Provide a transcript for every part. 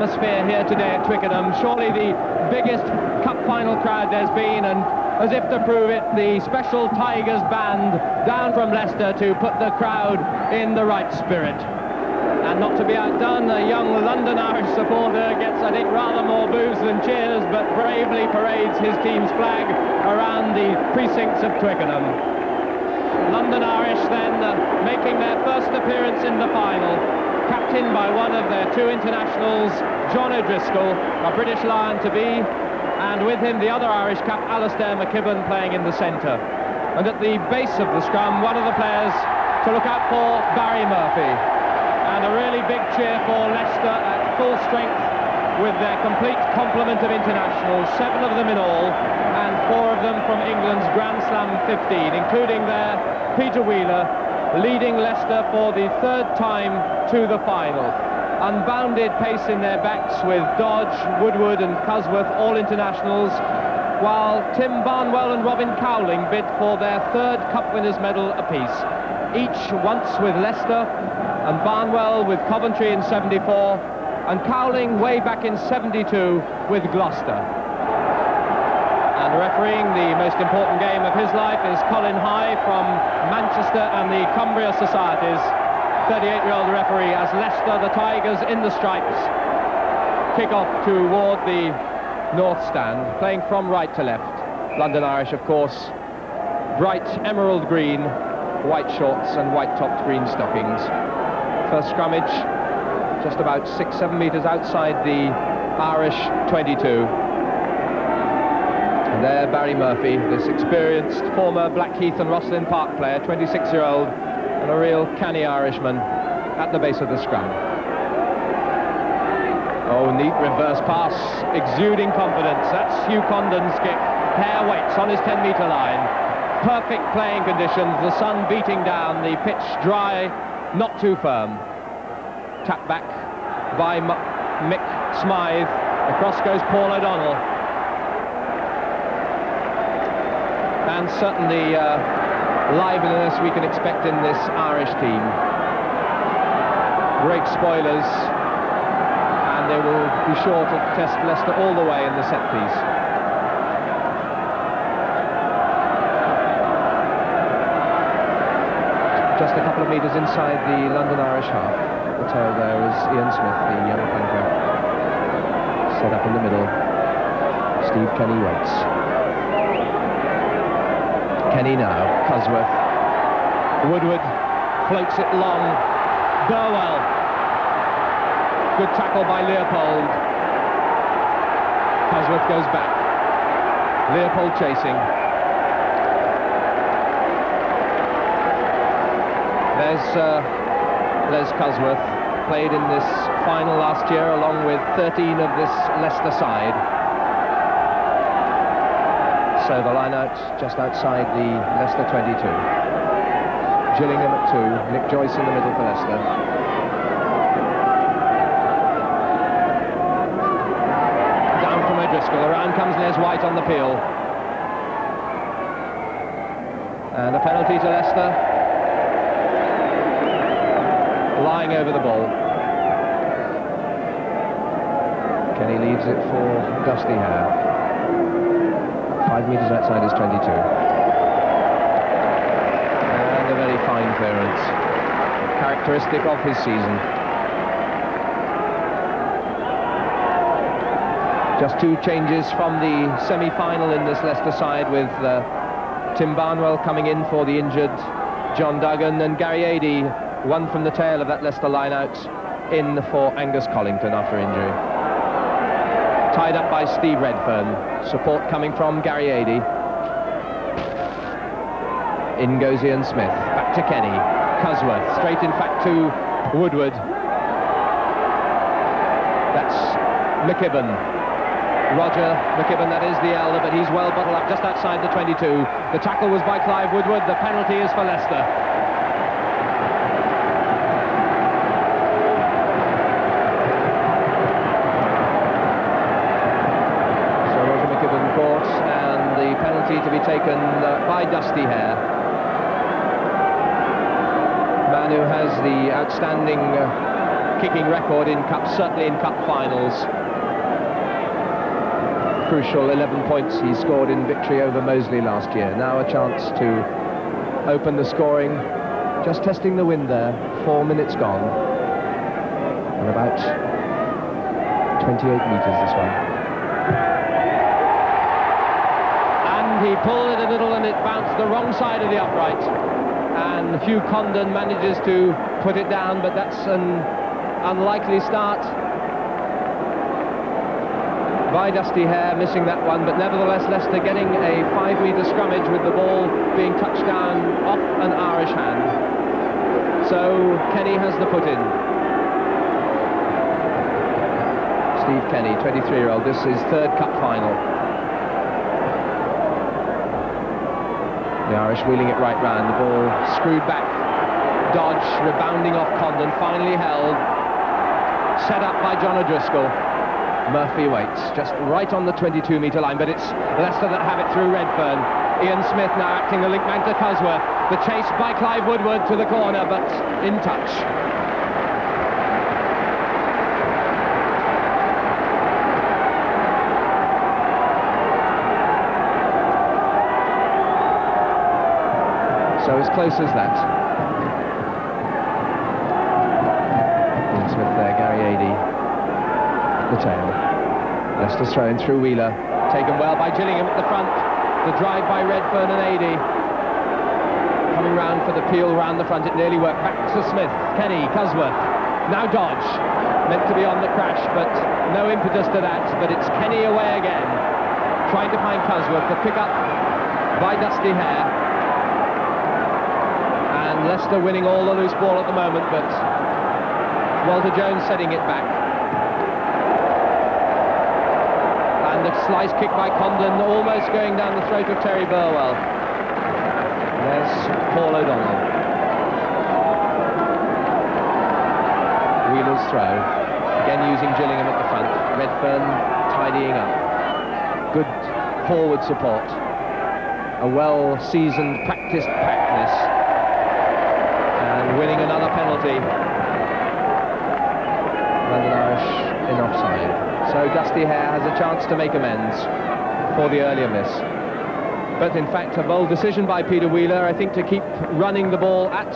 atmosphere here today at Twickenham. Surely the biggest cup final crowd there's been, and as if to prove it, the special Tigers band down from Leicester to put the crowd in the right spirit. And not to be outdone, a young London Irish supporter gets, I think, rather more boos than cheers, but bravely parades his team's flag around the precincts of Twickenham. London Irish then making their first appearance in the final, captained by one of their two internationals, John O'Driscoll, a British Lion to be, and with him the other Irish cap, Alistair McKibben, playing in the centre. And at the base of the scrum, one of the players to look out for, Barry Murphy. And a really big cheer for Leicester at full strength with their complete complement of internationals, 7 of them in all, and 4 of them from England's Grand Slam 15, including their Peter Wheeler, leading Leicester for the 3rd time to the final. Unbounded pace in their backs with Dodge, Woodward and Cusworth, all internationals, while Tim Barnwell and Robin Cowling bid for their 3rd Cup Winners' Medal apiece, each once with Leicester, and Barnwell with Coventry in 74, and Cowling way back in 72 with Gloucester. And refereeing the most important game of his life is Colin High from Manchester and the Cumbria Societies, 38-year-old referee, as Leicester, the Tigers in the stripes, kick off toward the north stand, playing from right to left. London Irish, of course, bright emerald green, white shorts and white-topped green stockings. First scrummage, just about 6-7 metres outside the Irish 22. And there, Barry Murphy, this experienced former Blackheath and Rosslyn Park player, 26-year-old, and a real canny Irishman at the base of the scrum. Oh, neat reverse pass, exuding confidence. That's Hugh Condon's kick. Hare waits on his 10-metre line. Perfect playing conditions, the sun beating down, the pitch dry, not too firm. Tap back by Mick Smythe. Across goes Paul O'Donnell. And certainly liveliness we can expect in this Irish team. Great spoilers, and they will be sure to test Leicester all the way in the set piece. Just a couple of metres inside the London Irish half. At the tail there is Ian Smith, the young flanker. Set up in the middle. Steve Kenny waits. Kenny now, Cusworth. Woodward floats it long. Burwell. Good tackle by Leopold. Cusworth goes back. Leopold chasing. There's Les Cusworth, played in this final last year along with 13 of this Leicester side. So the line out just outside the Leicester 22. Gillingham at 2, Nick Joyce in the middle for Leicester. Down from O'Driscoll, around comes Les White on the peel. And a penalty to Leicester. Lying over the ball. Kenny leaves it for Dusty Hare. 5 metres outside his 22. And a very fine clearance, characteristic of his season. Just 2 changes from the semi-final in this Leicester side, with Tim Barnwell coming in for the injured John Duggan, and Gary Adey, one from the tail of that Leicester line-out, in for Angus Collington after injury. Tied up by Steve Redfern. Support coming from Gary Adey. In goes Ian Smith. Back to Kenny. Cusworth. Straight in fact to Woodward. That's McKibben. Roger McKibben, that is the elder, but he's well bottled up just outside the 22. The tackle was by Clive Woodward. The penalty is for Leicester. To be taken by Dusty Hare, man who has the outstanding kicking record in cups, certainly in cup finals. Crucial 11 points he scored in victory over Moseley last year. Now a chance to open the scoring. Just testing the wind there. 4 minutes gone. And about 28 metres this one. And he pulled it a little and it bounced the wrong side of the upright. And Hugh Condon manages to put it down, but that's an unlikely start by Dusty Hare, missing that one, but nevertheless Leicester getting a 5-metre scrummage with the ball being touched down off an Irish hand. So Kenny has the put in. Steve Kenny, 23-year-old, this is third cup final. The Irish wheeling it right round, the ball screwed back, dodge, rebounding off Condon, finally held, set up by John O'Driscoll. Murphy waits, just right on the 22-metre line, but it's Leicester that have it through Redfern. Ian Smith now acting the link man to Cusworth. The chase by Clive Woodward to the corner, but in touch. So as close as that. Ian Smith there, Gary Adey. The tail. Leicester's thrown through Wheeler, taken well by Gillingham at the front. The drive by Redfern and Adey. Coming round for the peel round the front, it nearly worked. Back to Smith, Kenny, Cusworth. Now Dodge, meant to be on the crash, but no impetus to that. But it's Kenny away again, trying to find Cusworth. The pick up by Dusty Hare. And Leicester winning all the loose ball at the moment, but Walter Jones setting it back. And a slice kick by Condon, almost going down the throat of Terry Burwell. There's Paul O'Donnell. Wheeler's throw. Again using Gillingham at the front. Redfern tidying up. Good forward support. A well-seasoned, practiced practice. And winning another penalty. London Irish in offside. So Dusty Hare has a chance to make amends for the earlier miss. But in fact, a bold decision by Peter Wheeler, I think, to keep running the ball at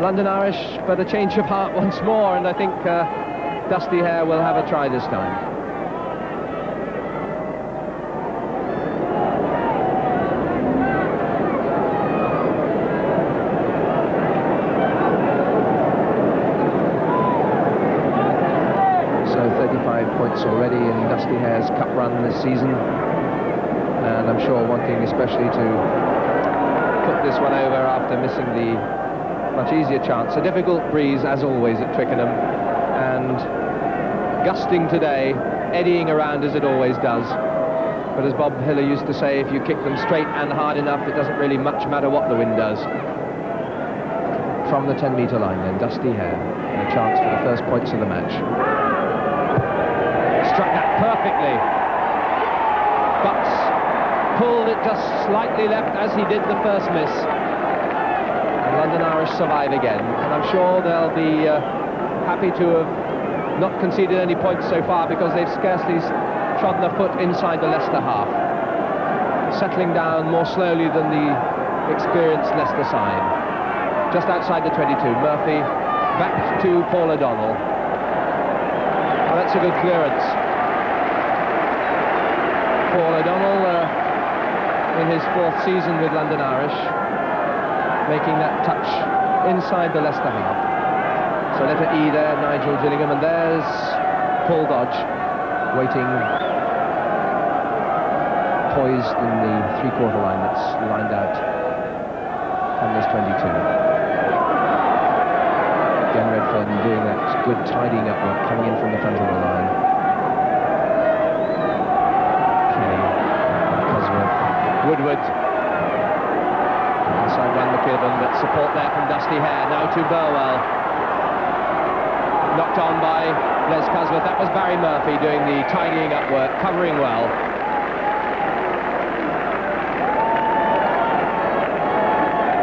London Irish, but a change of heart once more, and I think Dusty Hare will have a try this time. Already in Dusty Hare's cup run this season, and I'm sure wanting especially to put this one over after missing the much easier chance. A difficult breeze as always at Twickenham, and gusting today, eddying around as it always does. But as Bob Hiller used to say, if you kick them straight and hard enough, it doesn't really much matter what the wind does. From the 10-metre line then, Dusty Hare, and a chance for the first points of the match. Struck that perfectly, but pulled it just slightly left as he did the first miss. And London Irish survive again, and I'm sure they'll be happy to have not conceded any points so far, because they've scarcely trodden a foot inside the Leicester half, settling down more slowly than the experienced Leicester side. Just outside the 22, Murphy back to Paul O'Donnell. Oh, that's a good clearance. Paul O'Donnell in his fourth season with London Irish, making that touch inside the Leicester half. So letter E there, Nigel Gillingham, and there's Paul Dodge waiting, poised in the three-quarter line that's lined out on this 22. Again, Redfern doing that good tidying up work, coming in from the front of the line. Kenny, Cusworth, Woodward. Inside round McKibben, but support there from Dusty Hare. Now to Burwell. Knocked on by Les Cusworth. That was Barry Murphy doing the tidying up work, covering well.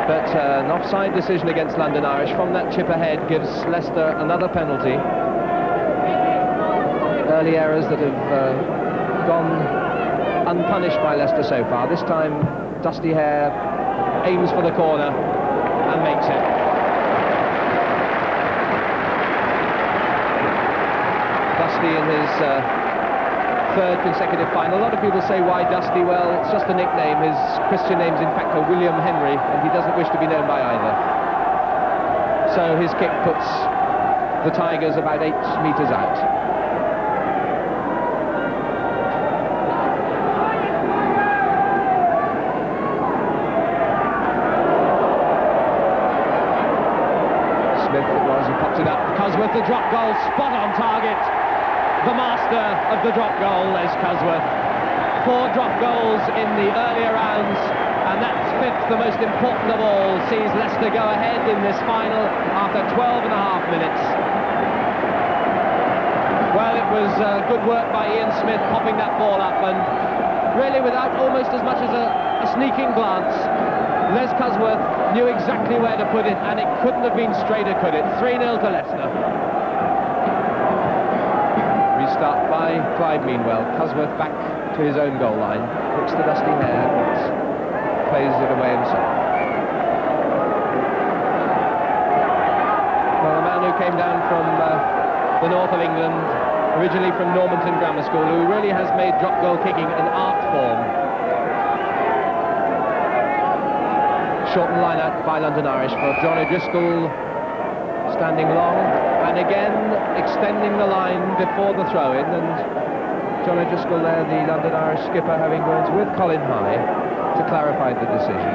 But an offside decision against London Irish from that chip ahead gives Leicester another penalty. Early errors that have gone unpunished by Leicester so far. This time, Dusty Hare aims for the corner and makes it. Dusty in his third consecutive final. A lot of people say, why Dusty? Well, it's just a nickname. His Christian name's in fact William Henry, and he doesn't wish to be known by either. So his kick puts the Tigers about 8 metres out. Smith it was, he pops it up. Cosworth, the drop goal, spot on target. The master of the drop goal is Cosworth. 4 drop goals in the earlier rounds, and that 5th, the most important of all, sees Leicester go ahead in this final after 12 and a half minutes. Well, it was good work by Ian Smith popping that ball up, and really without almost as much as a sneaking glance, Les Cosworth knew exactly where to put it, and it couldn't have been straighter, could it? 3-0 to Leicester. Restart by Clyde meanwhile. Cosworth back to his own goal line. Looks to Dusty Hare, but plays it away himself. Well, a man who came down from the north of England, originally from Normanton Grammar School, who really has made drop goal kicking an art form. Shortened line out by London Irish for John O'Driscoll, standing long, and again extending the line before the throw-in, and John O'Driscoll there, the London Irish skipper, having words with Colin High to clarify the decision.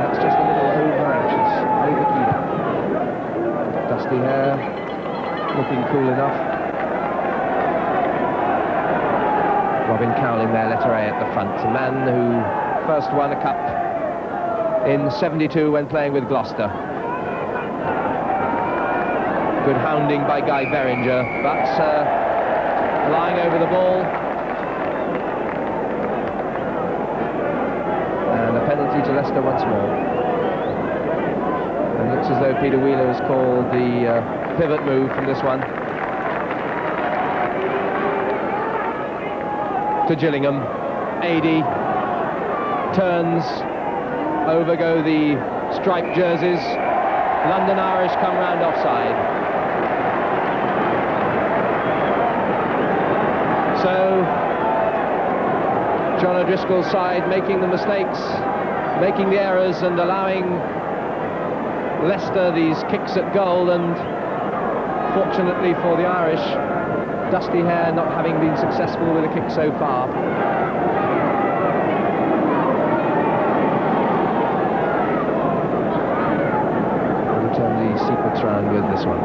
That's just a little over-anxious, over-keyed up. Dusty Hare, looking cool enough. Robin Cowling there, letter A at the front, a man who first won a cup in '72 when playing with Gloucester. Good hounding by Guy Beringer, but lying over the ball. And a penalty to Leicester once more. And it looks as though Peter Wheeler has called the pivot move from this one. To Gillingham. 80 turns. Over go the striped jerseys. London Irish come round offside. So John O'Driscoll's side making the mistakes, making the errors, and allowing Leicester these kicks at goal, and fortunately for the Irish, Dusty Hare not having been successful with a kick so far. We'll turn the sequence round with this one.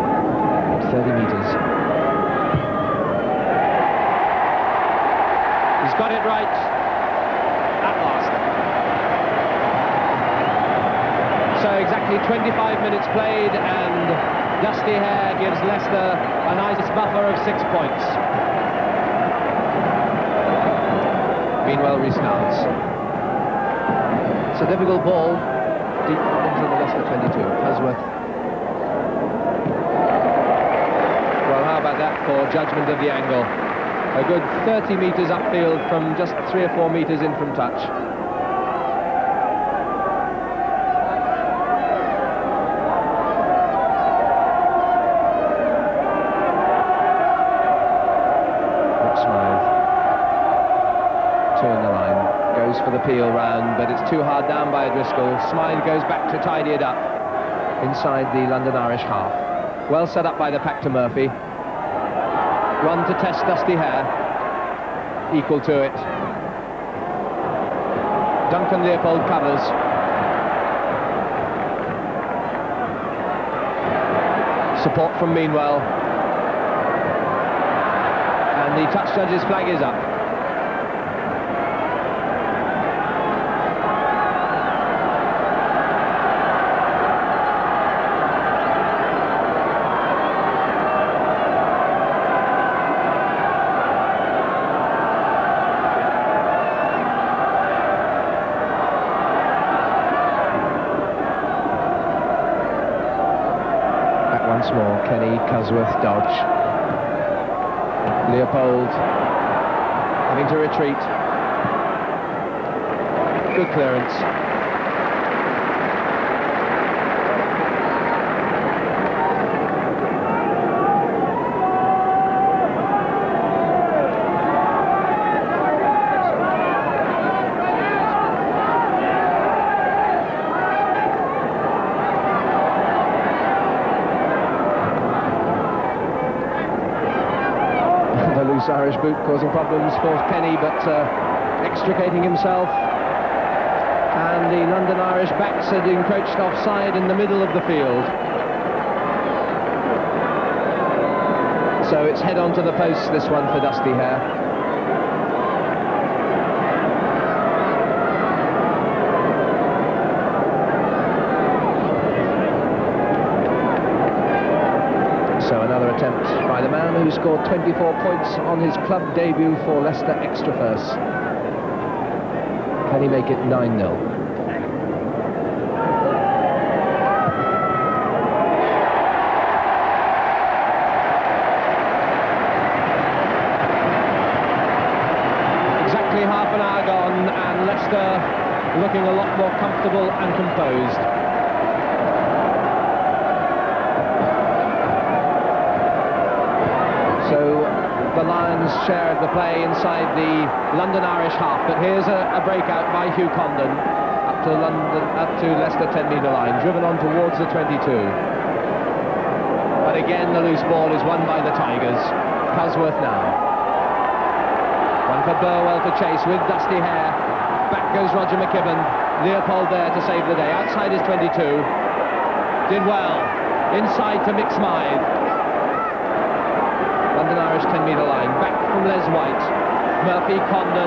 30 metres. He's got it right at last. So exactly 25 minutes played, and Dusty Hare gives Leicester a nice buffer of 6 points. Meanwhile, restarts. It's a difficult ball deep into the Leicester 22. Cosworth. Well, how about that for judgment of the angle? A good 30 metres upfield from just 3 or 4 metres in from touch. For the peel round, but it's too hard down by O'Driscoll. Smythe goes back to tidy it up inside the London Irish half. Well set up by the pack to Murphy. One to test Dusty Hare. Equal to it. Duncan Leopold covers. Support from Meanwell. And the touch judge's flag is up. once more. Kenny, Cusworth, Dodge. Leopold having to retreat. Good clearance. Irish boot causing problems for Penny, but extricating himself, and the London Irish backs had encroached offside in the middle of the field, so it's head on to the post, this one for Dusty Hare. So another attempt by the man who scored 24 points on his club debut for Leicester extra first. Can he make it 9-0? Exactly half an hour gone, and Leicester looking a lot more comfortable and composed. So the Lions shared the play inside the London Irish half, but here's a breakout by Hugh Condon up to Leicester 10-metre line, driven on towards the 22. But again, the loose ball is won by the Tigers. Cusworth now. One for Burwell to chase with Dusty Hare. Back goes Roger McKibben. Leopold there to save the day. Outside is 22. Did well. Inside to Mick Smythe. London Irish 10-metre line, back from Les White. Murphy, Condon,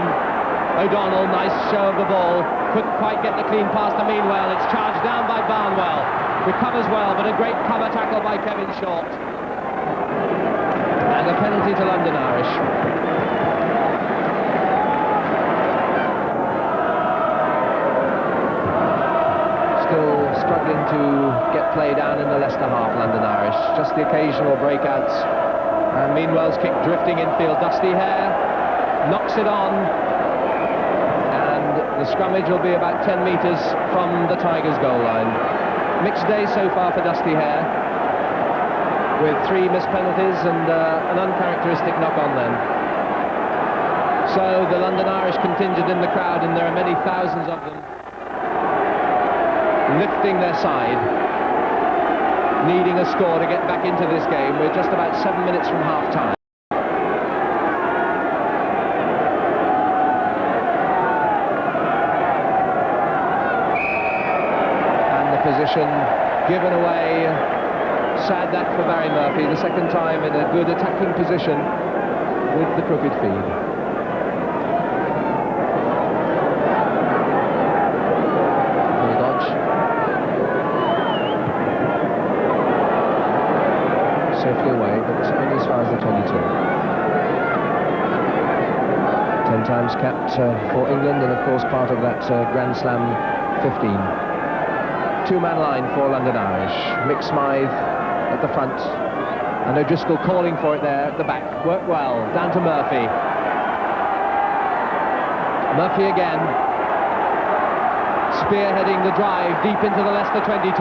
O'Donnell, nice show of the ball. Couldn't quite get the clean pass to Meanwell. It's charged down by Barnwell. Recovers well, but a great cover tackle by Kevin Short. And a penalty to London Irish. Still struggling to get play down in the Leicester half, London Irish. Just the occasional breakouts. And Meanwell's kick drifting infield. Dusty Hare knocks it on, and the scrummage will be about 10 metres from the Tigers' goal line. Mixed day so far for Dusty Hare, with 3 missed penalties and an uncharacteristic knock-on then. So the London Irish contingent in the crowd, and there are many thousands of them, lifting their side, needing a score to get back into this game. We're just about 7 minutes from half-time. And the position given away. Sad that for Barry Murphy, the second time in a good attacking position with the crooked feed. Safely away, but it's only as far as the 22. 10 times capped for England, and of course part of that Grand Slam 15. 2-man line for London Irish. Mick Smythe at the front, and O'Driscoll calling for it there at the back. Worked well, down to Murphy. Murphy again. Spearheading the drive deep into the Leicester 22.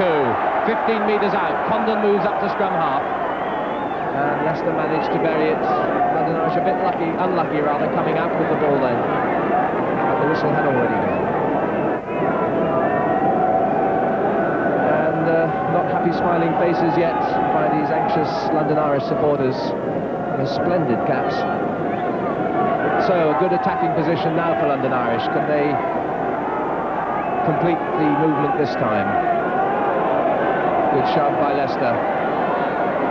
15 metres out. Condon moves up to scrum half. And Leicester managed to bury it. London Irish a bit unlucky rather, coming out with the ball then. But the whistle had already gone. And not happy smiling faces yet by these anxious London Irish supporters. Their splendid caps. So a good attacking position now for London Irish. Can they complete the movement this time? Good shove by Leicester.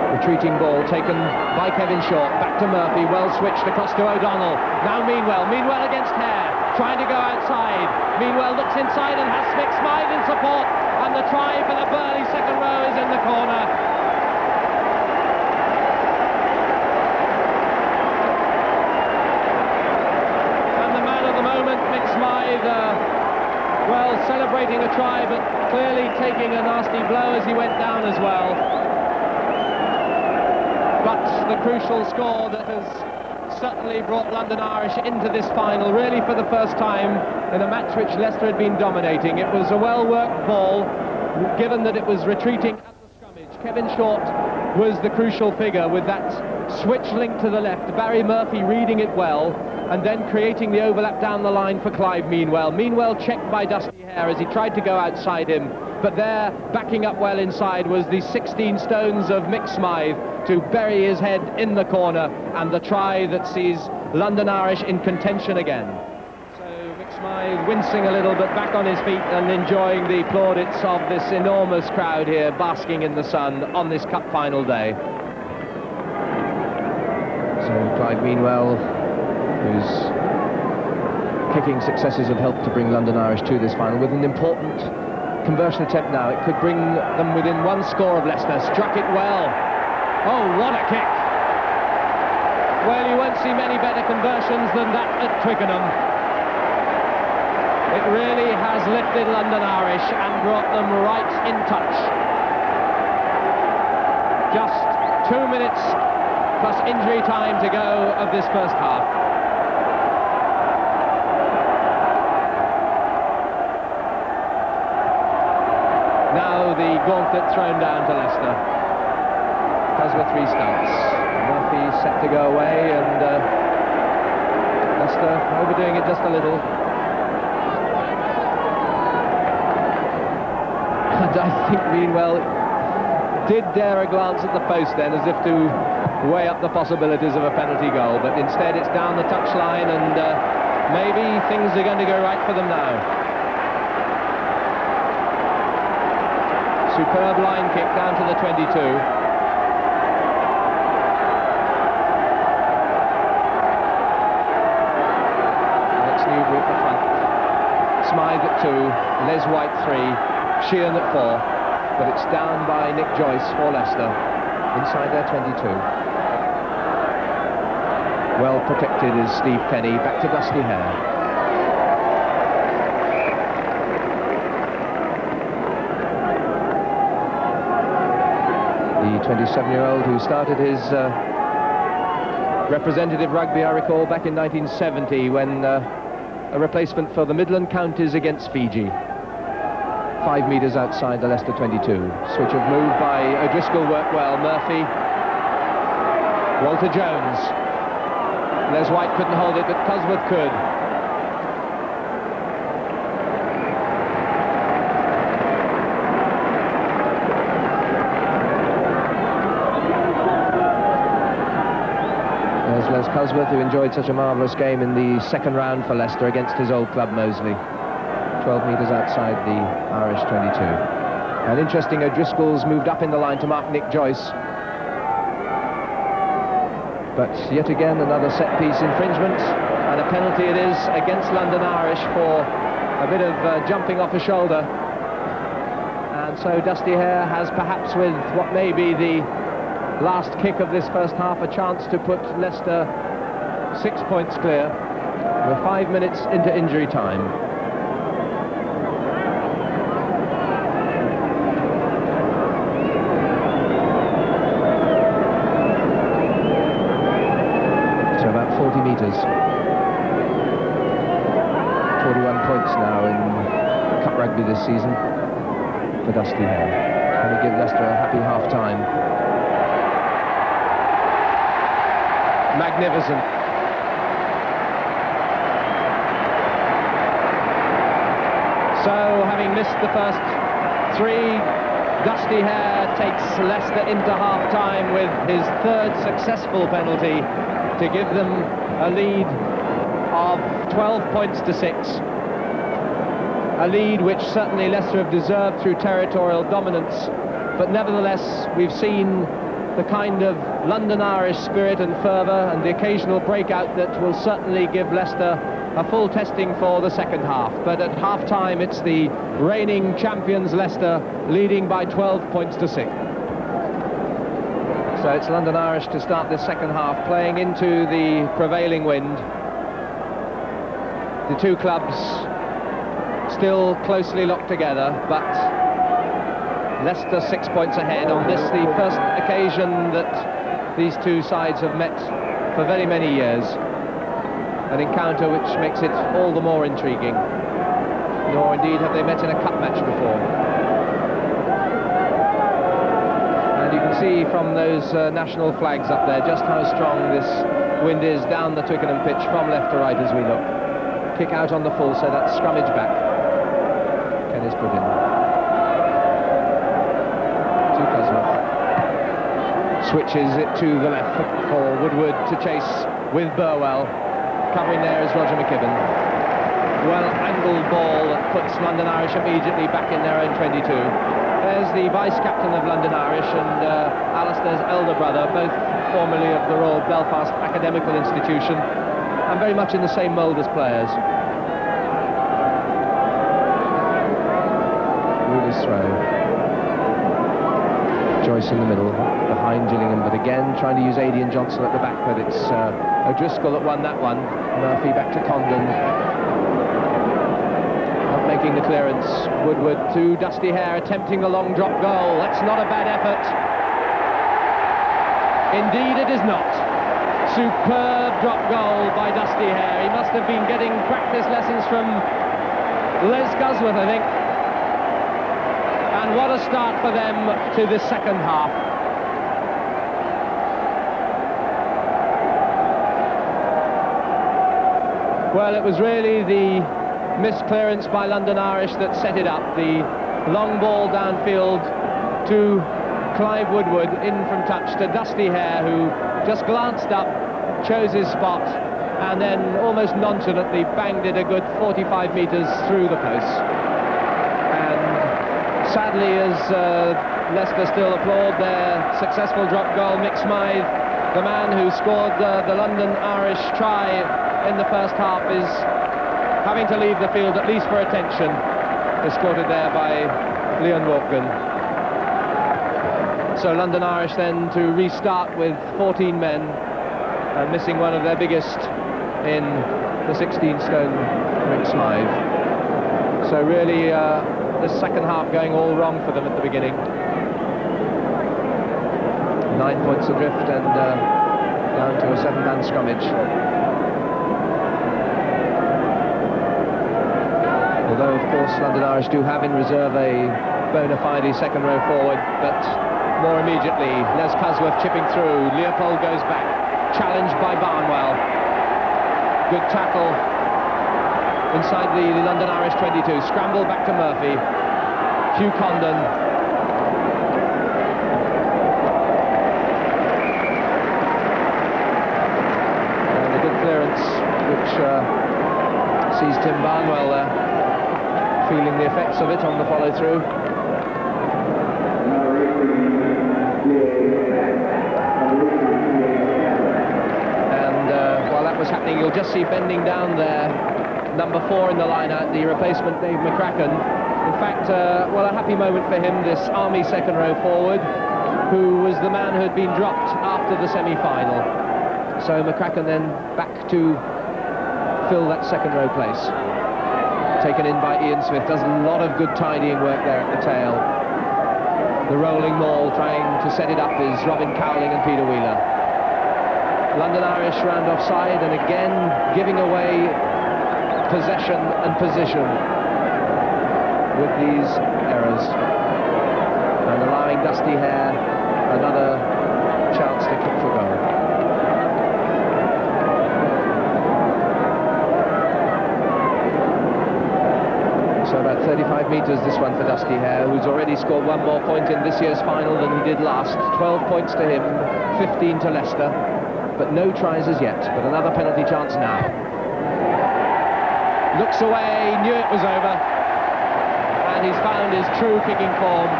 Retreating ball taken by Kevin Short. Back to Murphy. Well switched across to O'Donnell. Now Meanwell. Meanwell against Hare. Trying to go outside. Meanwell looks inside and has Mick Smythe in support. And the try for the Burnley second row is in the corner. And the man of the moment, Mick Smythe, well, celebrating a try, but clearly taking a nasty blow as he went down as well. but the crucial score that has certainly brought London Irish into this final, really for the first time in a match which Leicester had been dominating. It was a well-worked ball, given that it was retreating at the scrummage. Kevin Short was the crucial figure with that switch link to the left, Barry Murphy reading it well, and then creating the overlap down the line for Clive Meanwell. Meanwell checked by Dusty Hare as he tried to go outside him, but there, backing up well inside, was the 16 stones of Mick Smythe to bury his head in the corner, and the try that sees London Irish in contention again. So Mick Smythe wincing a little, but back on his feet and enjoying the plaudits of this enormous crowd here, basking in the sun on this cup final day. So Clive Meanwell, whose kicking successes have helped to bring London Irish to this final, with an important conversion attempt now. It could bring them within one score of Leicester. Struck it well. Oh, what a kick. Well, you won't see many better conversions than that at Twickenham. It really has lifted London Irish and brought them right in touch. Just 2 minutes plus injury time to go of this first half. Now the gauntlet thrown down to Leicester. Cosworth restarts. Murphy set to go away, and Leicester overdoing it just a little. And I think Meanwell did dare a glance at the post then, as if to weigh up the possibilities of a penalty goal, but instead it's down the touchline, and maybe things are going to go right for them now. Superb line kick down to the 22. Newbury at the front. Smythe at 2, Les White 3, Sheehan at 4, but it's down by Nick Joyce for Leicester inside their 22. Well protected is Steve Kenny. Back to Dusty Hare. The 27-year-old who started his representative rugby, I recall, back in 1970 when a replacement for the Midland Counties against Fiji. 5 metres outside the Leicester 22. Switch of move by O'Driscoll worked well. Murphy. Walter Jones. Les White couldn't hold it, but Cosworth could. Les Cosworth, who enjoyed such a marvellous game in the second round for Leicester against his old club Moseley. 12 metres outside the Irish 22. And interesting, O'Driscoll's moved up in the line to mark Nick Joyce. But yet again, another set-piece infringement, and a penalty it is against London Irish for a bit of jumping off a shoulder. And so Dusty Hare has, perhaps with what may be the last kick of this first half, a chance to put Leicester 6 points clear. We're 5 minutes into injury time. So about 40 metres. 41 points now in Cup Rugby this season for Dusty Hare. Can we give Leicester a happy half-time? Magnificent. So, having missed the first 3, Dusty Hare takes Leicester into half-time with his 3rd successful penalty to give them a lead of 12 points to 6. A lead which certainly Leicester have deserved through territorial dominance, but nevertheless we've seen the kind of London Irish spirit and fervour and the occasional breakout that will certainly give Leicester a full testing for the second half. But at half-time it's the reigning champions Leicester leading by 12 points to 6. So it's London Irish to start this second half, playing into the prevailing wind. The two clubs still closely locked together, but Leicester 6 points ahead on this, the first occasion that these two sides have met for very many years. An encounter which makes it all the more intriguing. Nor indeed have they met in a cup match before. And you can see from those national flags up there just how strong this wind is down the Twickenham pitch from left to right as we look. Kick out on the full, so that's scrummage back. Kenny's put in. To Cosworth. Switches it to the left for Woodward to chase with Burwell. Covering there is Roger McKibben. Well-angled ball that puts London Irish immediately back in their own 22. There's the vice-captain of London Irish and Alistair's elder brother, both formerly of the Royal Belfast Academical Institution, and very much in the same mould as players. Wheeler's throw. Joyce in the middle, behind Gillingham, but again trying to use Adian Johnson at the back, but it's O'Driscoll that won that one. Murphy back to Condon. Not making the clearance. Woodward to Dusty Hare, attempting the long drop goal. That's not a bad effort. Indeed it is not. Superb drop goal by Dusty Hare. He must have been getting practice lessons from Les Cosworth, I think. And what a start for them to the second half. Well, it was really the missed clearance by London Irish that set it up. The long ball downfield to Clive Woodward, in from touch to Dusty Hare, who just glanced up, chose his spot, and then almost nonchalantly banged it a good 45 metres through the post. And sadly, as Leicester still applaud their successful drop goal, Mick Smythe, the man who scored the London Irish try in the first half, is having to leave the field, at least for attention, escorted there by Leon Walken. So London Irish then to restart with 14 men, missing one of their biggest in the 16-stone Mick Smythe. So really the second half going all wrong for them at the beginning. 9 points adrift and down to a 7-man scrummage. Although, of course, London Irish do have in reserve a bona fide second row forward, but more immediately, Les Cosworth chipping through. Leopold goes back, challenged by Barnwell. Good tackle inside the London Irish 22. Scramble back to Murphy. Hugh Condon. And a good clearance, which sees Tim Barnwell there, feeling the effects of it on the follow-through. And while that was happening, you'll just see bending down there, number 4 in the line-out, the replacement Dave McCracken. In fact, well, a happy moment for him, this Army second row forward, who was the man who had been dropped after the semi-final. So McCracken then back to fill that second row place. Taken in by Ian Smith, does a lot of good tidying work there at the tail. The rolling maul trying to set it up is Robin Cowling and Peter Wheeler. London Irish round offside, and again giving away possession and position with these errors, and allowing Dusty Hare another chance to kick for goal. So about 35 metres this one for Dusty Hare, who's already scored one more point in this year's final than he did last. 12 points to him, 15 to Leicester, but no tries as yet, but another penalty chance now. Looks away, knew it was over, and he's found his true kicking form.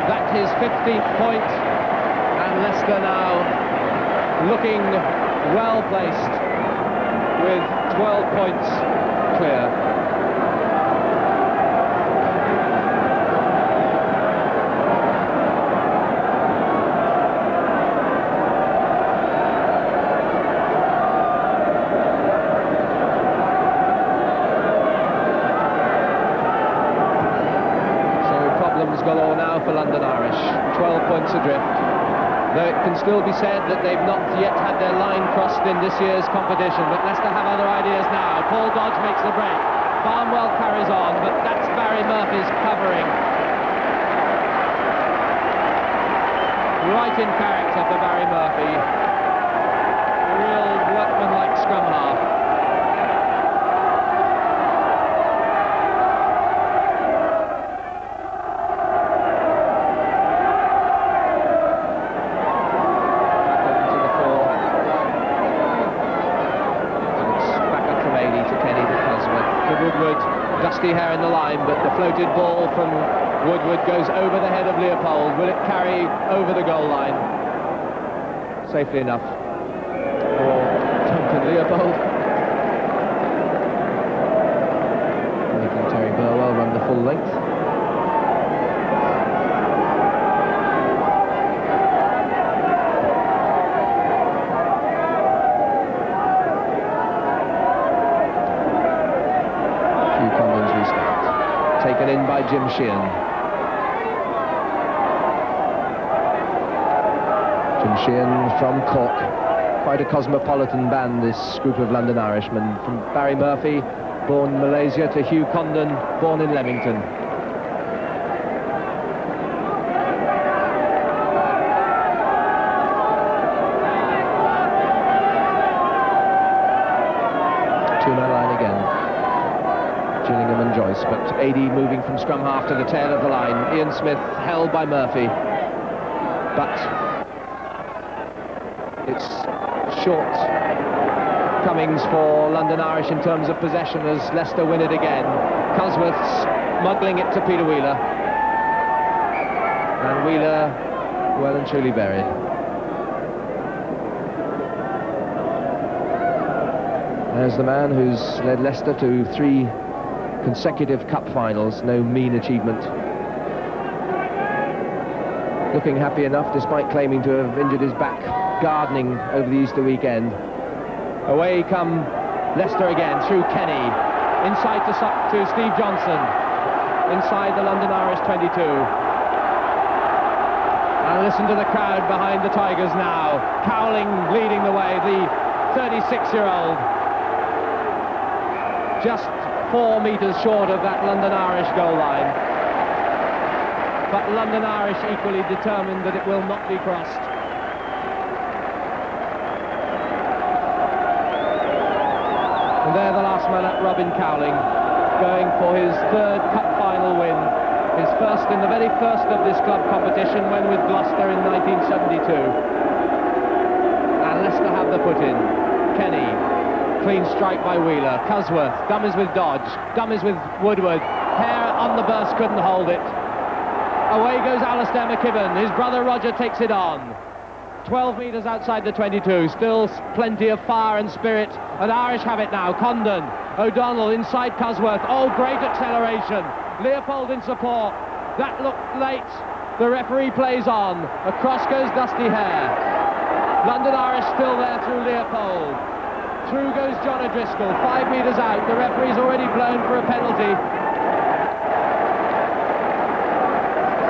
That's his 15th point, and Leicester now looking well placed with 12 points clear. Galore now for London Irish. 12 points adrift. though it can still be said that they've not yet had their line crossed in this year's competition. But Leicester have other ideas now. Paul Dodge makes the break. Barnwell carries on, but that's Barry Murphy's covering. Right in character for Barry Murphy. A real workman-like scrum half. Dusty hair in the line, but the floated ball from Woodward goes over the head of Leopold. Will it carry over the goal line? Safely enough for Duncan Leopold. Making Terry Burwell run the full length. Taken in by Jim Sheehan. Jim Sheehan from Cork. Quite a cosmopolitan band, this group of London Irishmen. From Barry Murphy, born in Malaysia, to Hugh Condon, born in Leamington. Two-man line again. Gillingham and Joyce, but AD moving from scrum half to the tail of the line. Ian Smith held by Murphy, but it's short comings for London Irish in terms of possession as Leicester win it again. Cosworth's muggling it to Peter Wheeler, and Wheeler well and truly buried. There's the man who's led Leicester to 3 consecutive cup finals, no mean achievement. Looking happy enough despite claiming to have injured his back gardening over the Easter weekend. Away come Leicester again through Kenny, inside to Steve Johnson, inside the London Irish 22. And listen to the crowd behind the Tigers now. Cowling leading the way, the 36-year-old. Just 4 metres short of that London Irish goal line. But London Irish equally determined that it will not be crossed. And there the last man up, Robin Cowling, going for his 3rd cup final win. His first in the very first of this club competition, when with Gloucester in 1972. And Leicester have the put in. Kenny. Clean strike by Wheeler. Cosworth dummies with Dodge, dummies with Woodward. Hare on the burst, couldn't hold it. Away goes Alistair McKibben. His brother Roger takes it on. 12 metres outside the 22. Still plenty of fire and spirit. And Irish have it now. Condon, O'Donnell inside Cosworth. Oh, great acceleration. Leopold in support. That looked late. The referee plays on. Across goes Dusty Hare. London Irish still there through Leopold. Through goes John O'Driscoll, 5 metres out. The referee's already blown for a penalty.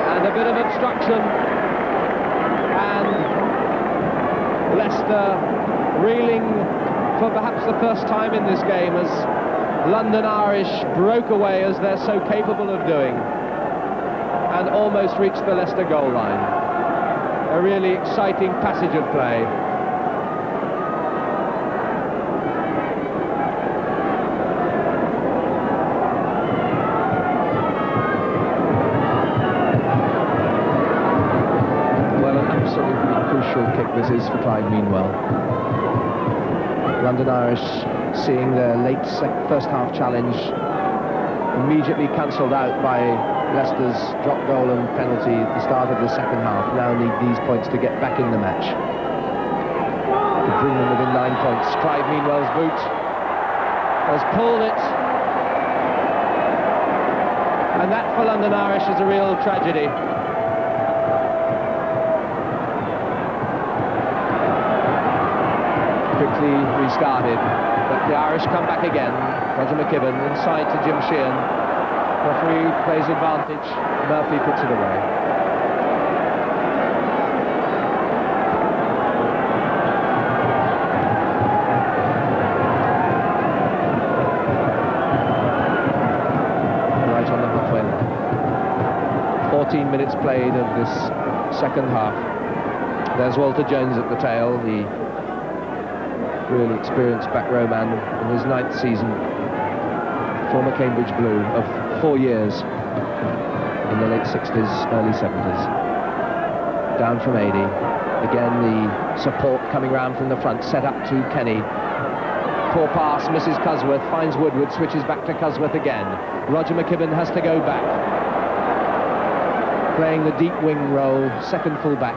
And a bit of obstruction. And Leicester reeling for perhaps the first time in this game as London Irish broke away, as they're so capable of doing, and almost reached the Leicester goal line. A really exciting passage of play. Kick this is for Clyde Meanwell. London Irish, seeing their late first half challenge immediately cancelled out by Leicester's drop goal and penalty at the start of the second half, now need these points to get back in the match, to bring them within 9 points. Clyde Meanwell's boot has pulled it, and that for London Irish is a real tragedy. Quickly restarted, but the Irish come back again. Roger McKibben inside to Jim Sheehan. Referee plays advantage. Murphy puts it away. 14 minutes played of this second half. There's Walter Jones at the tail, the really experienced back row man in his 9th season. Former Cambridge Blue of 4 years in the late 60s, early 70s. Down from 80. Again, the support coming round from the front, set up to Kenny. Poor pass, misses Cusworth, finds Woodward, switches back to Cusworth again. Roger McKibben has to go back. Playing the deep wing role, second full back.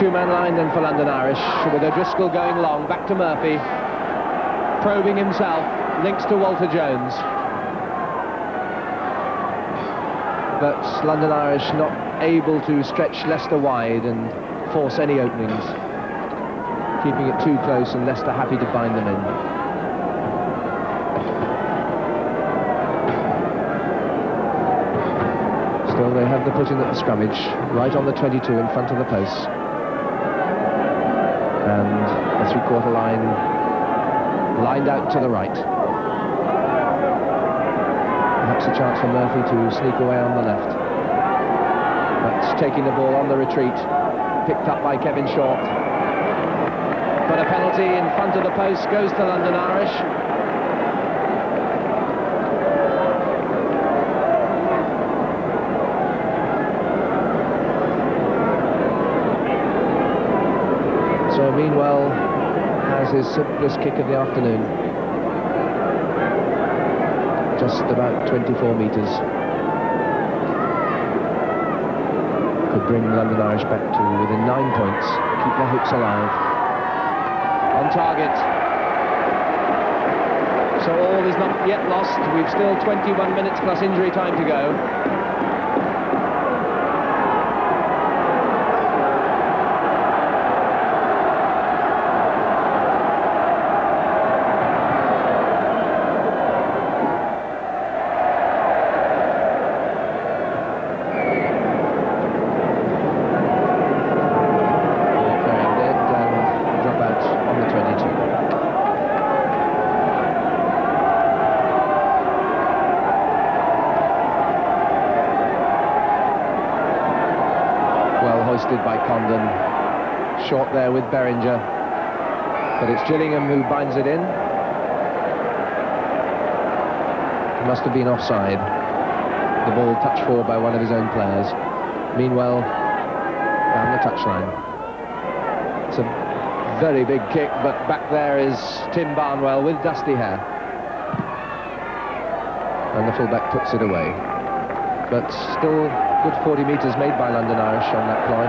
Two-man line then for London Irish, with O'Driscoll going long, back to Murphy. Probing himself, links to Walter Jones. But London Irish not able to stretch Leicester wide and force any openings. Keeping it too close and Leicester happy to bind them in. Still, they have the put-in at the scrummage, right on the 22 in front of the posts. And the three-quarter line lined out to the right. Perhaps a chance for Murphy to sneak away on the left. But taking the ball on the retreat, picked up by Kevin Short. But a penalty in front of the post goes to London Irish. So Meanwell has his simplest kick of the afternoon. Just about 24 metres. Could bring London Irish back to within 9 points. Keep their hopes alive. On target. So all is not yet lost. We've still 21 minutes plus injury time to go. By Condon, short there with Berringer, but it's Gillingham who binds it in. Must have been offside. The ball touched forward by one of his own players. Meanwhile, down the touchline. It's a very big kick, but back there is Tim Barnwell with dusty hair, and the fullback puts it away. But still good 40 metres made by London Irish on that ploy.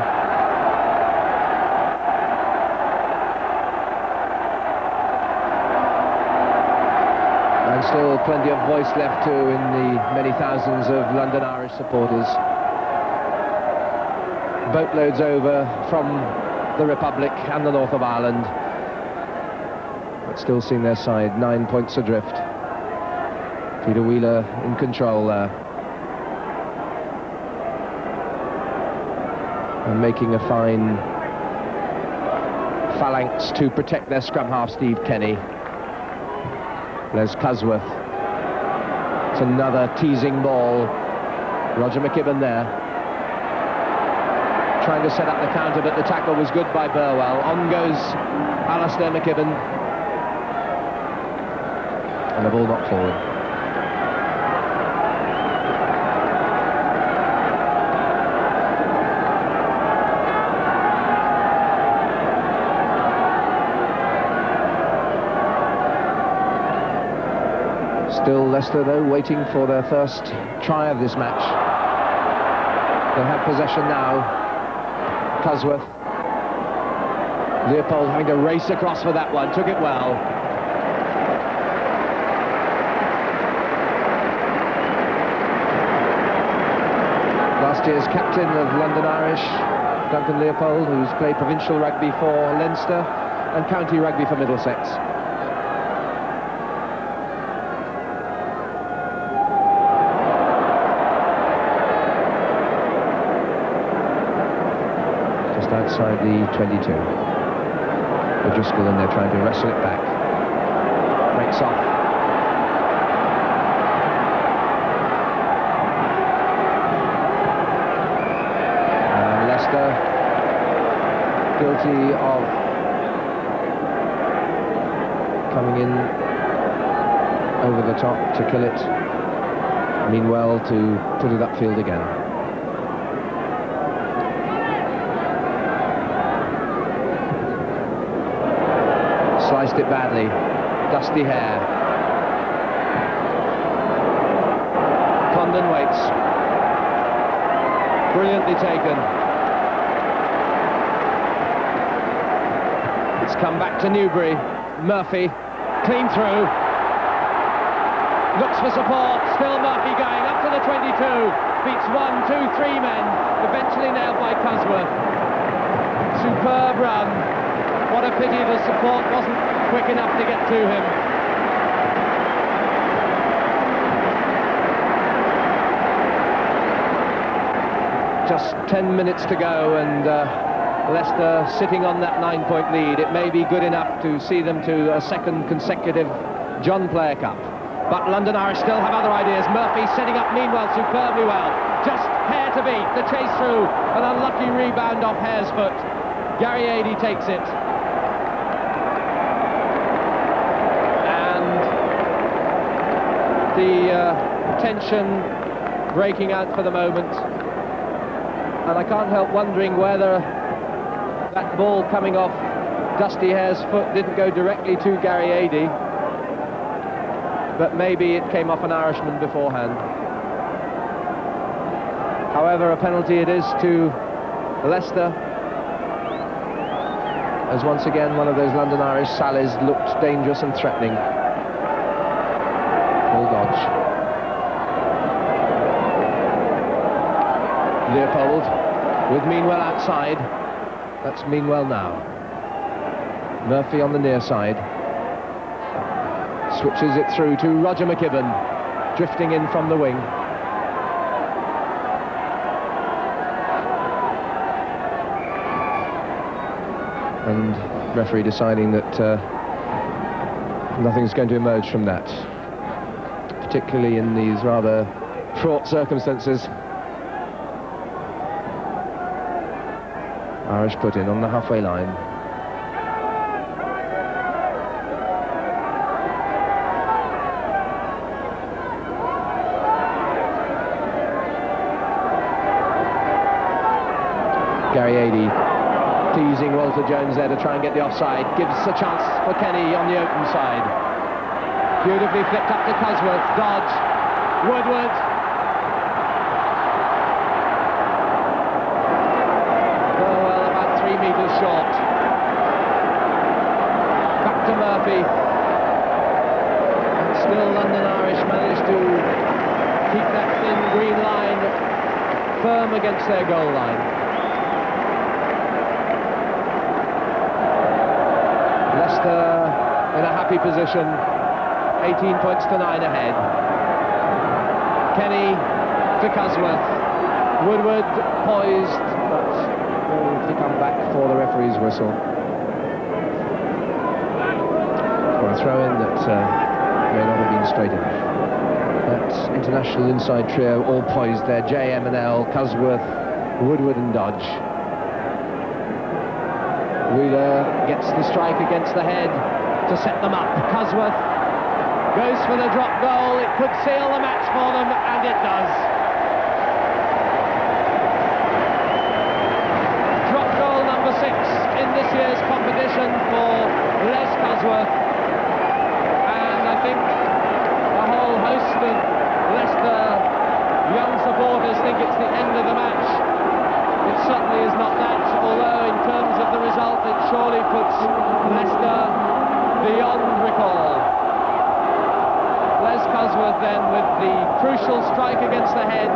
And still plenty of voice left too in the many thousands of London Irish supporters. Boatloads over from the Republic and the north of Ireland, but still seeing their side 9 points adrift. Peter Wheeler in control there. And making a fine phalanx to protect their scrum half, Steve Kenny. There's Cusworth. It's another teasing ball. Roger McKibben there. Trying to set up the counter, but the tackle was good by Burwell. On goes Alistair McKibben. And the ball knocked forward. Still Leicester, though, waiting for their first try of this match. They have possession now. Cusworth. Leopold having to race across for that one. Took it well. Last year's captain of London Irish, Duncan Leopold, who's played provincial rugby for Leinster and county rugby for Middlesex. Outside the 22. O'Driscoll in there trying to wrestle it back. Breaks off. guilty of coming in over the top to kill it. Meanwhile, to put it upfield again. Sliced it badly. Dusty hair. Condon waits. Brilliantly taken. It's come back to Newbury. Murphy, clean through. Looks for support. Still Murphy going up to the 22. Beats 1, 2, 3 men. Eventually nailed by Cusworth. Superb run. What a pity the support wasn't quick enough to get to him. Just 10 minutes to go, and Leicester sitting on that 9-point lead. It may be good enough to see them to a second consecutive John Player Cup. But London Irish still have other ideas. Murphy setting up meanwhile superbly well. Just hair to beat. The chase through. An unlucky rebound off Hare's foot. Gary Adey takes it. And the tension breaking out for the moment. And I can't help wondering whether that ball coming off Dusty Hare's foot didn't go directly to Gary Adey, but maybe it came off an Irishman beforehand. However, a penalty it is to Leicester, as once again one of those London Irish sallies looked dangerous and threatening. Full dodge. Leopold with Meanwell outside. That's Meanwell now. Murphy on the near side. Switches it through to Roger McKibben, drifting in from the wing. And referee deciding that nothing's going to emerge from that, particularly in these rather fraught circumstances. Irish put in on the halfway line. Gary Adey teasing Walter Jones there to try and get the offside. Gives a chance for Kenny on the open side. Beautifully flipped up to Cusworth. Dodge. Woodward. Meters short. Back to Murphy. And still London Irish managed to keep that thin green line firm against their goal line. Leicester in a happy position, 18 points to 9 ahead. Kenny to Cusworth. Woodward poised, but to come back for the referee's whistle for a throw-in that may not have been straight enough. That international inside trio all poised there. JM and L, Cusworth, Woodward and Dodge. Wheeler gets the strike against the head to set them up. Cusworth goes for the drop goal. It could seal the match for them, and it does. In this year's competition for Les Cusworth, and I think a whole host of Leicester young supporters think it's the end of the match. It certainly is not that, although in terms of the result it surely puts Leicester beyond recall. Les Cusworth then with the crucial strike against the head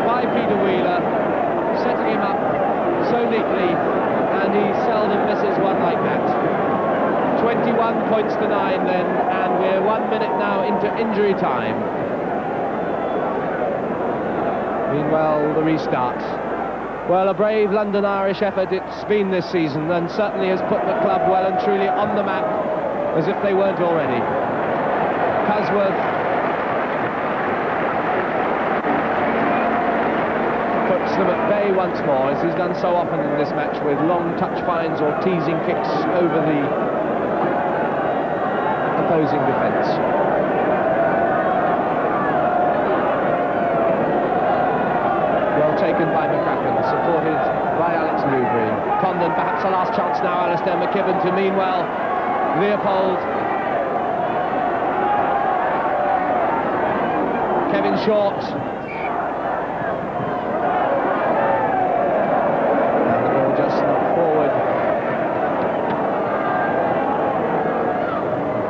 by Peter Wheeler, setting him up so neatly, and he seldom misses one like that. 21 points to 9 then, and we're 1 minute now into injury time. Meanwhile, the restart. Well, a brave London Irish effort it's been this season, and certainly has put the club well and truly on the map, as if they weren't already. Cusworth puts them at bay once more, as he's done so often in this match, with long touch finds or teasing kicks over the opposing defence. Well taken by McCracken, supported by Alex Newbury. Condon, perhaps the last chance now. Alistair McKibben to meanwhile Leopold. Kevin Short. And the ball just knocked forward.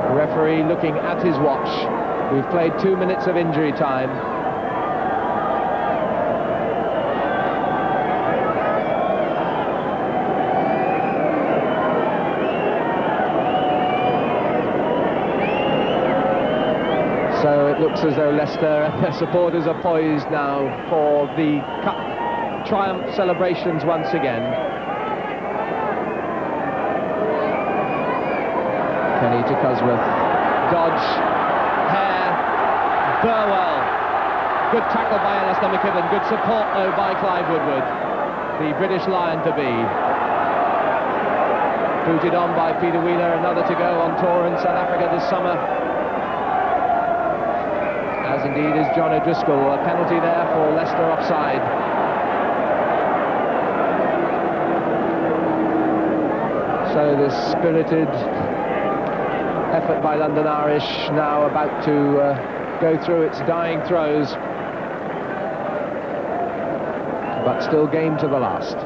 The referee looking at his watch. We've played 2 minutes of injury time. So it looks as though Leicester and their supporters are poised now for the Cup triumph celebrations once again. Kenny to Cosworth. Dodge. Hare. Burwell. Good tackle by Alistair McKibben. Good support, though, by Clive Woodward, the British Lion to be. Booted on by Peter Wheeler, another to go on tour in South Africa this summer. As indeed is John O'Driscoll. A penalty there for Leicester offside. So this spirited effort by London Irish now about to go through its dying throes, but still game to the last.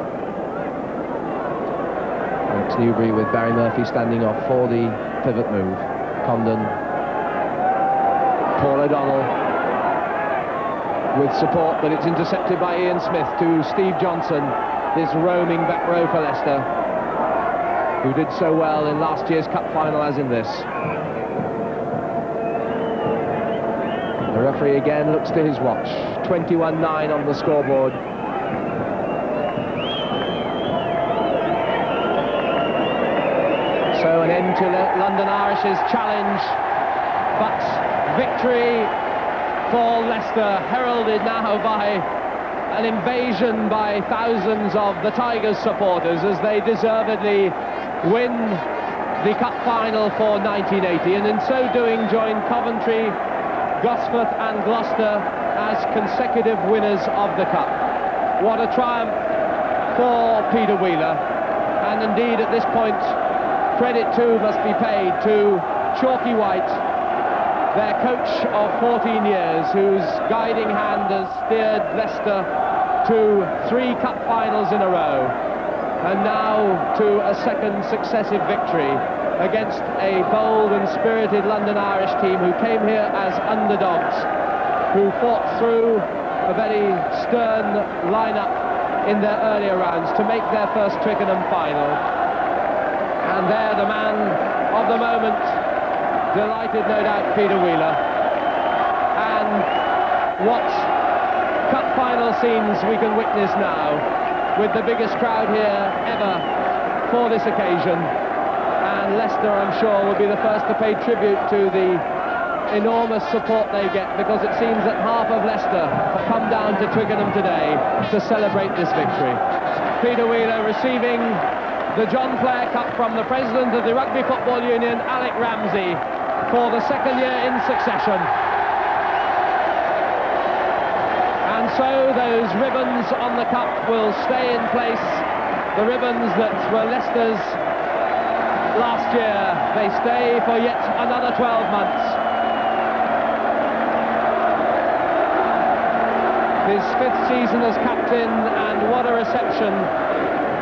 Alex Newbury with Barry Murphy standing off for the pivot move. Condon. Paul O'Donnell with support, but it's intercepted by Ian Smith to Steve Johnson, this roaming back row for Leicester, who did so well in last year's cup final as in this. The referee again looks to his watch. 21-9 on the scoreboard. So an end to London Irish's challenge, but victory for Leicester, heralded now by an invasion by thousands of the Tigers supporters as they deservedly win the cup final for 1980, and in so doing join Coventry, Gosforth and Gloucester as consecutive winners of the cup. What a triumph for Peter Wheeler, and indeed at this point credit too must be paid to Chalky White, their coach of 14 years, whose guiding hand has steered Leicester to 3 cup finals in a row, and now to a second successive victory against a bold and spirited London Irish team who came here as underdogs, who fought through a very stern lineup in their earlier rounds to make their first Twickenham final. And there, the man of the moment, delighted, no doubt, Peter Wheeler. And what cup final scenes we can witness now, with the biggest crowd here ever for this occasion. And Leicester, I'm sure, will be the first to pay tribute to the enormous support they get, because it seems that half of Leicester have come down to Twickenham today to celebrate this victory. Peter Wheeler receiving the John Player Cup from the President of the Rugby Football Union, Alec Ramsey, for the second year in succession. And so those ribbons on the cup will stay in place, the ribbons that were Leicester's last year. They stay for yet another 12 months. His 5th season as captain, and what a reception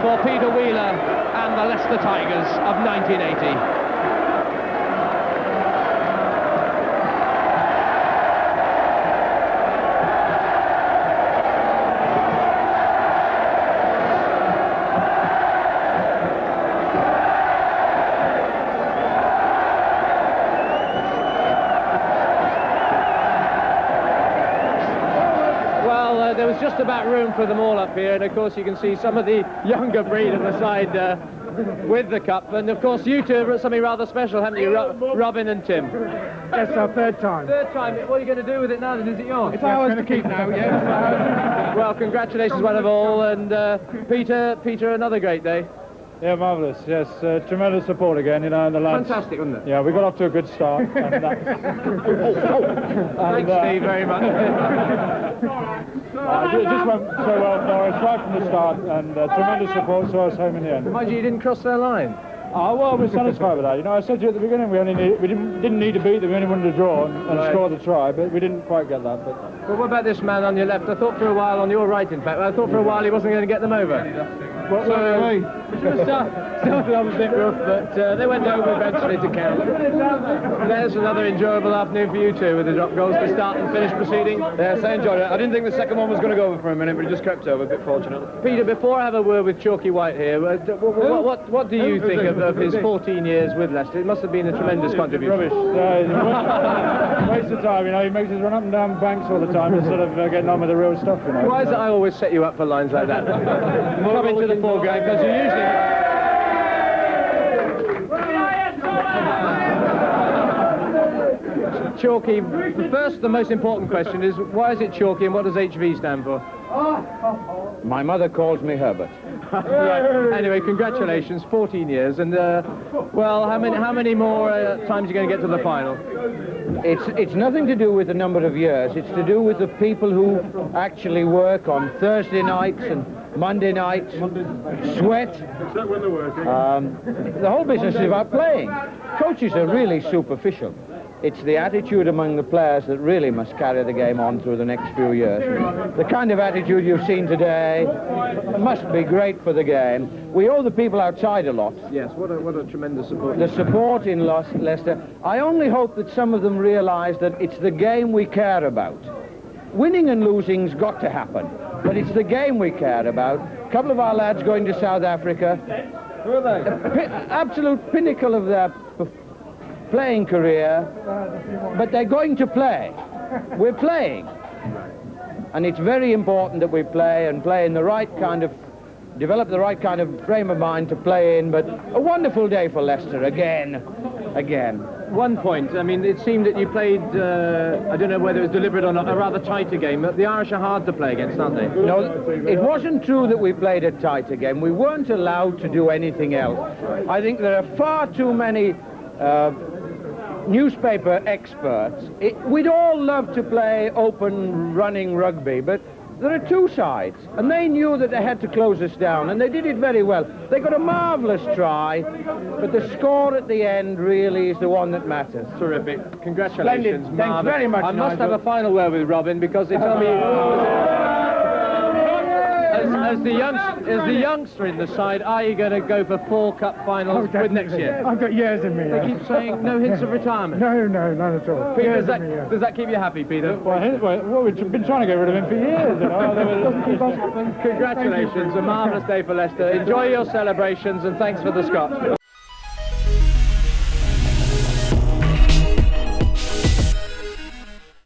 for Peter Wheeler and the Leicester Tigers of 1980. There was just about room for them all up here, and of course you can see some of the younger breed on the side with the cup, and of course you two have got something rather special, haven't you, Robin and Tim? That's our third time. Third time. What are you going to do with it now then? Is it yours? It's ours to keep now, yes. Well, congratulations one of all, and Peter, another great day. Yeah, marvellous, yes. Tremendous support again, you know, and the lads. Fantastic, wasn't it? Yeah, we got off to a good start. And Thanks, Steve, very much. it just went so well, Norris, right from the start, and tremendous support, so I was home in the end. Mind you, you didn't cross their line. Well, we're satisfied with that. You know, I said to you at the beginning, we didn't need to beat them, we only wanted to draw and score the try, but we didn't quite get that. But well, what about this man on your left? I thought for a while, on your right, in fact, I thought for a while he wasn't going to get them over. Started off a bit rough, but they went over eventually to count. There's another enjoyable afternoon for you two with the drop goals to start and finish proceeding. Yes, I enjoyed it. I didn't think the second one was going to go over for a minute, but it just crept over, a bit fortunate. Peter, before I have a word with Chalky White here, what do you think of his 14 years with Leicester? It must have been a tremendous contribution. Rubbish. Waste of time, you know, he makes us run up and down banks all the time instead of getting on with the real stuff, you know. Why is it I always set you up for lines like that? Come into the foreground, because you usually... Chalky, the most important question is, why is it Chalky and what does HV stand for? My mother calls me Herbert. Right. Anyway, congratulations, 14 years, and well, how many more times are you going to get to the final? It's nothing to do with the number of years. It's to do with the people who actually work on Thursday nights and Monday nights, sweat. The whole business is about playing. Coaches are really superficial. It's the attitude among the players that really must carry the game on through the next few years. The kind of attitude you've seen today must be great for the game. We owe the people outside a lot. Yes, what a tremendous support. The support in Leicester. I only hope that some of them realise that it's the game we care about. Winning and losing's got to happen, but it's the game we care about. A couple of our lads going to South Africa. Who are they? Absolute pinnacle of their playing career, but they're going to play. We're playing. And it's very important that we play and play in the right kind of, develop the right kind of frame of mind to play in, but a wonderful day for Leicester again. One point, I mean, it seemed that you played, I don't know whether it was deliberate or not, a rather tighter game, but the Irish are hard to play against, aren't they? No, it wasn't true that we played a tighter game. We weren't allowed to do anything else. I think there are far too many newspaper experts. We'd all love to play open running rugby, but there are two sides, and they knew that they had to close us down, and they did it very well. They got a marvellous try, but the score at the end really is the one that matters. Terrific. Congratulations. Splendid. Thanks very much, I must Nigel. have a final word with Robin, because they tell me... As the youngster in the side, are you going to go for 4 cup finals with next year? I've got years in me. They keep saying no hints of retirement. No, none at all. Peter, does that keep you happy, Peter? Well, we've been trying to get rid of him for years, you know. Congratulations, a marvellous day for Leicester. Enjoy your celebrations and thanks for the scotch.